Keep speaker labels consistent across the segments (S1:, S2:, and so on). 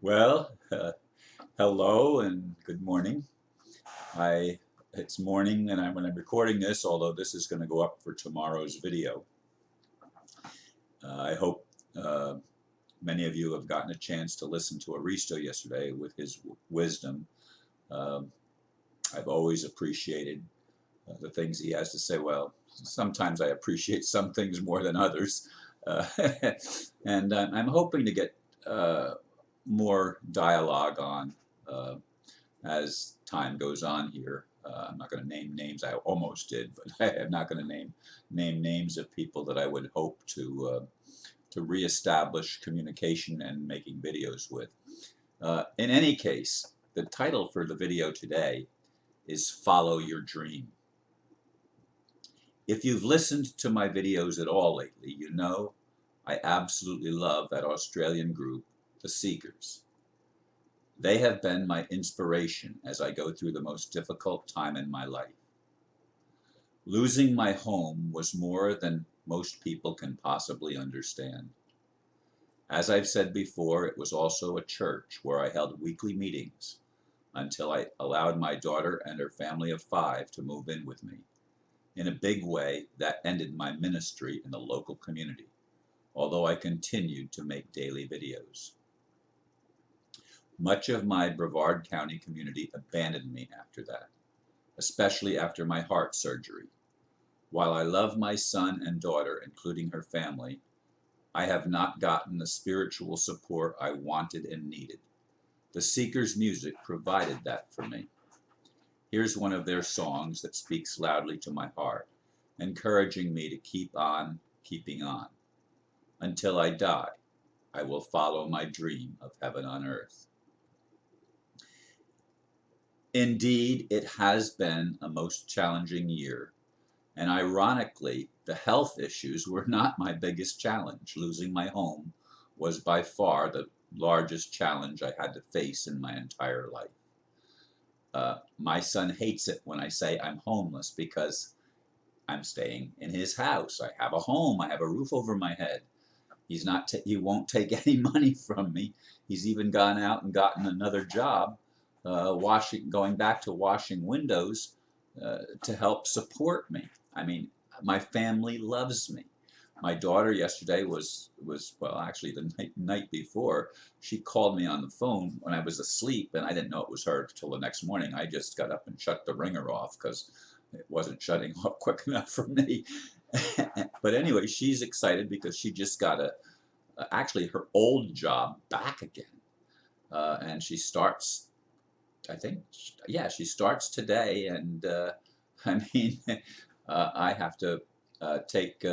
S1: Well, hello and good morning. It's morning and when I'm recording this, although this is going to go up for tomorrow's video. I hope uh, many of you have gotten a chance to listen to Aristo yesterday with his wisdom. Um, I've always appreciated the things he has to say. Well, sometimes I appreciate some things more than others. Uh, and I'm hoping to get more dialogue on uh, as time goes on here. I'm not going to name names. I almost did, but I am not going to name names of people that I would hope to reestablish communication and making videos with. In any case, the title for the video today is Follow Your Dream. If you've listened to my videos at all lately, you know I absolutely love that Australian group, The Seekers. They have been my inspiration as I go through the most difficult time in my life. Losing my home was more than most people can possibly understand. As I've said before, it was also a church where I held weekly meetings until I allowed my daughter and her family of 5 to move in with me. In a big way, that ended my ministry in the local community, although I continued to make daily videos. Much of my Brevard County community abandoned me after that, especially after my heart surgery. While I love my son and daughter, including her family, I have not gotten the spiritual support I wanted and needed. The Seekers' music provided that for me. Here's one of their songs that speaks loudly to my heart, encouraging me to keep on keeping on. Until I die, I will follow my dream of heaven on earth. Indeed, it has been a most challenging year. And ironically, the health issues were not my biggest challenge. Losing my home was by far the largest challenge I had to face in my entire life. My son hates it when I say I'm homeless because I'm staying in his house. I have a home. I have a roof over my head. He won't take any money from me. He's even gone out and gotten another job, going back to washing windows to help support me. I mean, my family loves me. My daughter yesterday was well, actually the night before, she called me on the phone when I was asleep, and I didn't know it was her till the next morning. I just got up and shut the ringer off because it wasn't shutting off quick enough for me. But anyway, she's excited because she just got actually her old job back again, and she starts. I think, yeah, she starts today, and I mean, I have to take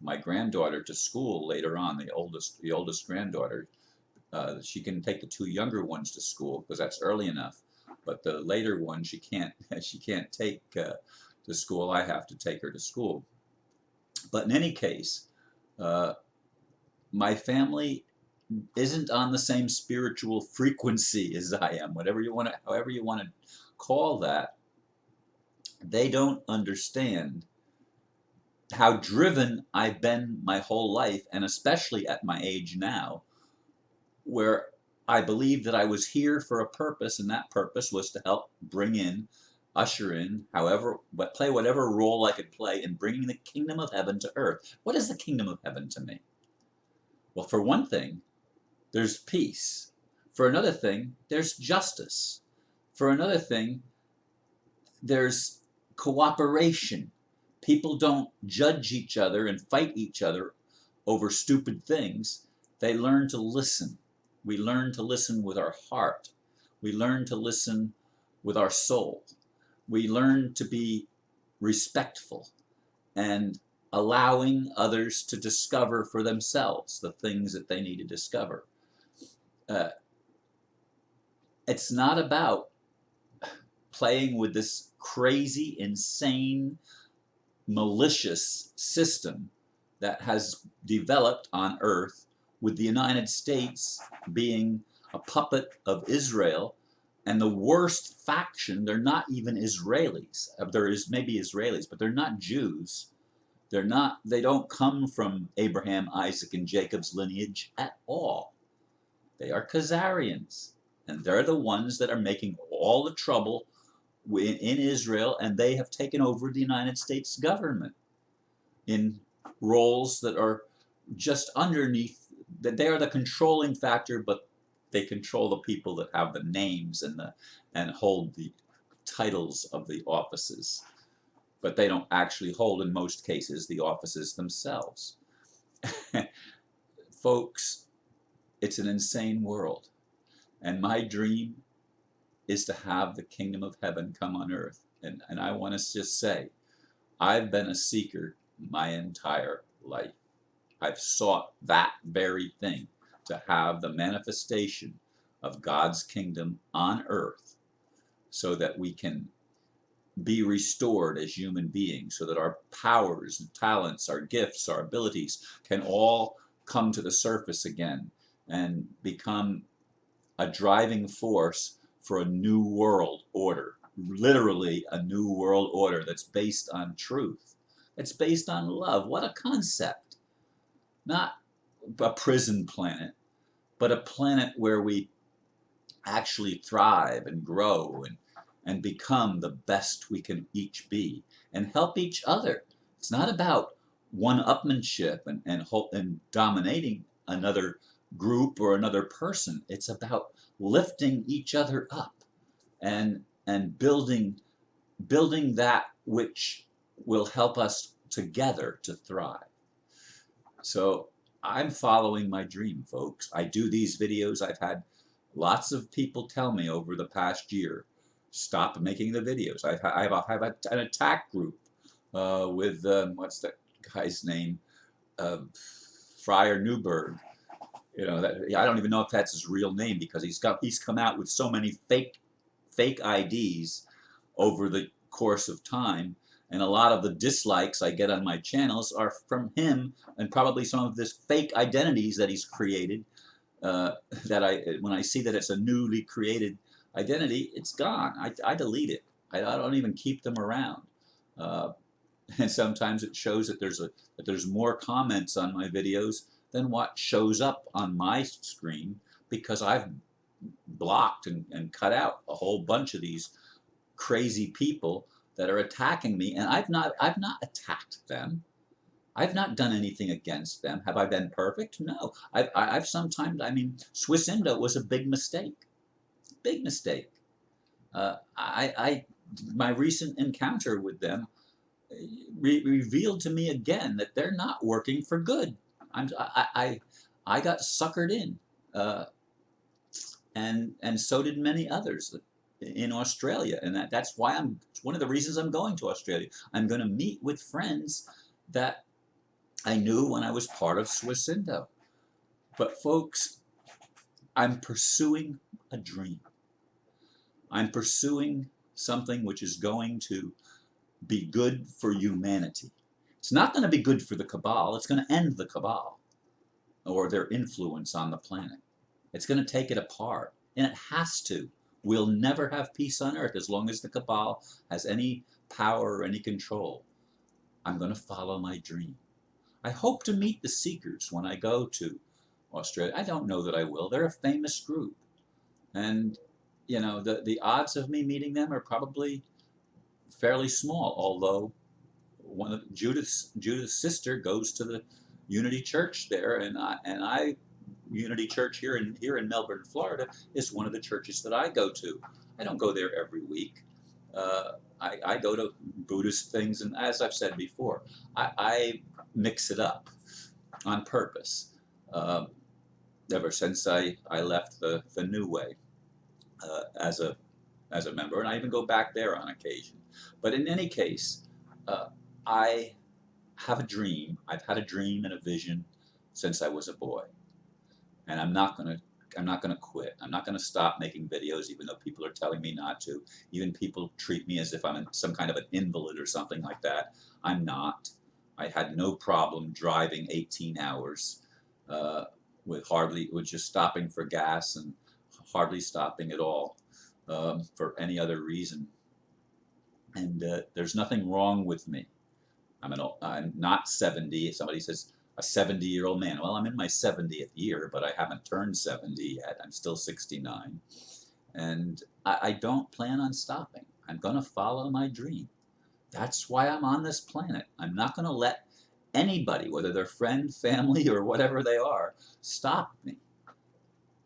S1: my granddaughter to school later on. The oldest granddaughter, she can take the 2 younger ones to school because that's early enough. But the later one, she can't. She can't take to school. I have to take her to school. But in any case, uh, my family isn't on the same spiritual frequency as I am. Whatever you want to, however you want to call that, they don't understand how driven I've been my whole life, and especially at my age now, where I believed that I was here for a purpose, and that purpose was to help usher in, however, but play whatever role I could play in bringing the kingdom of heaven to earth. What is the kingdom of heaven to me? Well, for one thing, there's peace. For another thing, there's justice. For another thing, there's cooperation. People don't judge each other and fight each other over stupid things. They learn to listen. We learn to listen with our heart. We learn to listen with our soul. We learn to be respectful and allowing others to discover for themselves the things that they need to discover. Uh, it's not about playing with this crazy, insane, malicious system that has developed on earth, with the United States being a puppet of Israel, and the worst faction, they're not even Israelis. There is maybe Israelis, but they're not Jews. They don't come from Abraham, Isaac, and Jacob's lineage at all. They are Khazarians, and they're the ones that are making all the trouble in Israel, and they have taken over the United States government in roles that are just underneath, that they are the controlling factor, but they control the people that have the names and hold the titles of the offices, but they don't actually hold, in most cases, the offices themselves. Folks, it's an insane world, and my dream is to have the kingdom of heaven come on earth. And I want to just say, I've been a seeker my entire life. I've sought that very thing, to have the manifestation of God's kingdom on earth, so that we can be restored as human beings, so that our powers and talents, our gifts, our abilities can all come to the surface again and become a driving force for a new world order. Literally a new world order that's based on truth. It's based on love. What a concept. Not a prison planet, but a planet where we actually thrive and grow and become the best we can each be and help each other. It's not about one-upmanship and dominating another group or another person. It's about lifting each other up and building that which will help us together to thrive. So I'm following my dream, folks. I do these videos. I've had lots of people tell me over the past year, stop making the videos. I have an attack group with, what's that guy's name? Friar Newberg. You know, that, I don't even know if that's his real name, because he's come out with so many fake IDs over the course of time, and a lot of the dislikes I get on my channels are from him, and probably some of this fake identities that he's created. When I see that it's a newly created identity, it's gone. I delete it. I don't even keep them around. And sometimes it shows that there's more comments on my videos than what shows up on my screen, because I've blocked and cut out a whole bunch of these crazy people that are attacking me, and I've not attacked them. I've not done anything against them. Have I been perfect? No. I've sometimes, I mean, Swiss Indo was a big mistake. Big mistake. My recent encounter with them revealed to me again that they're not working for good. I got suckered in, and so did many others in Australia, and that's why it's one of the reasons I'm going to Australia. I'm going to meet with friends that I knew when I was part of Swiss Indo. But folks, I'm pursuing a dream. I'm pursuing something which is going to be good for humanity. It's not going to be good for the cabal. It's going to end the cabal or their influence on the planet. It's going to take it apart, and it has to. We'll never have peace on earth as long as the cabal has any power or any control. I'm going to follow my dream. I hope to meet the Seekers when I go to Australia. I don't know that I will. They're a famous group. And, you know, the odds of me meeting them are probably fairly small, although one of Judith's sister goes to the Unity Church there, and Unity Church here in Melbourne, Florida, is one of the churches that I go to. I don't go there every week. I go to Buddhist things, and as I've said before, I mix it up on purpose. Ever since I left the New Way as a member, and I even go back there on occasion. But in any case, I have a dream. I've had a dream and a vision since I was a boy, and I'm not gonna quit. I'm not gonna stop making videos, even though people are telling me not to. Even people treat me as if I'm some kind of an invalid or something like that. I'm not. I had no problem driving 18 hours with just stopping for gas and hardly stopping at all for any other reason. And there's nothing wrong with me. I'm not 70. Somebody says, a 70-year-old man. Well, I'm in my 70th year, but I haven't turned 70 yet. I'm still 69. And I don't plan on stopping. I'm going to follow my dream. That's why I'm on this planet. I'm not going to let anybody, whether they're friend, family, or whatever they are, stop me.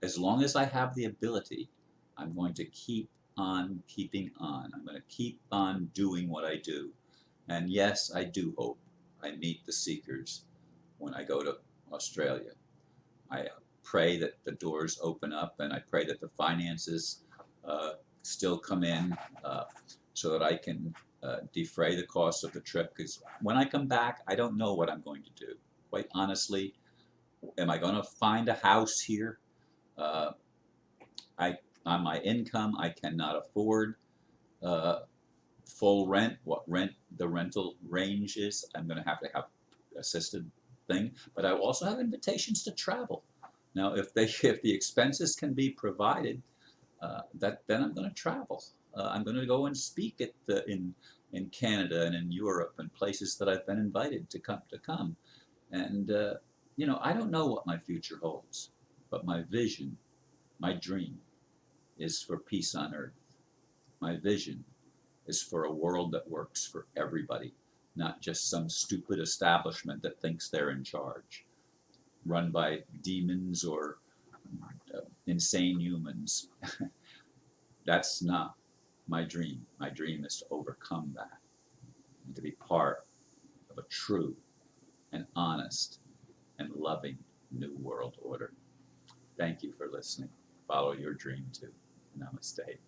S1: As long as I have the ability, I'm going to keep on keeping on. I'm going to keep on doing what I do. And yes, I do hope I meet the seekers when I go to Australia. I pray that the doors open up, and I pray that the finances still come in so that I can defray the cost of the trip. Because when I come back, I don't know what I'm going to do. Quite honestly, am I going to find a house here? Uh, on my income, I cannot afford uh, full rent. What rent the rental range is, I'm going to have assisted thing. But I also have invitations to travel. Now, if the expenses can be provided, then I'm going to travel. I'm going to go and speak at in Canada and in Europe and places that I've been invited to come. And I don't know what my future holds, but my vision, my dream, is for peace on earth. My vision is for a world that works for everybody, not just some stupid establishment that thinks they're in charge, run by demons or insane humans. That's not my dream. My dream is to overcome that and to be part of a true and honest and loving new world order. Thank you for listening. Follow your dream too. Namaste.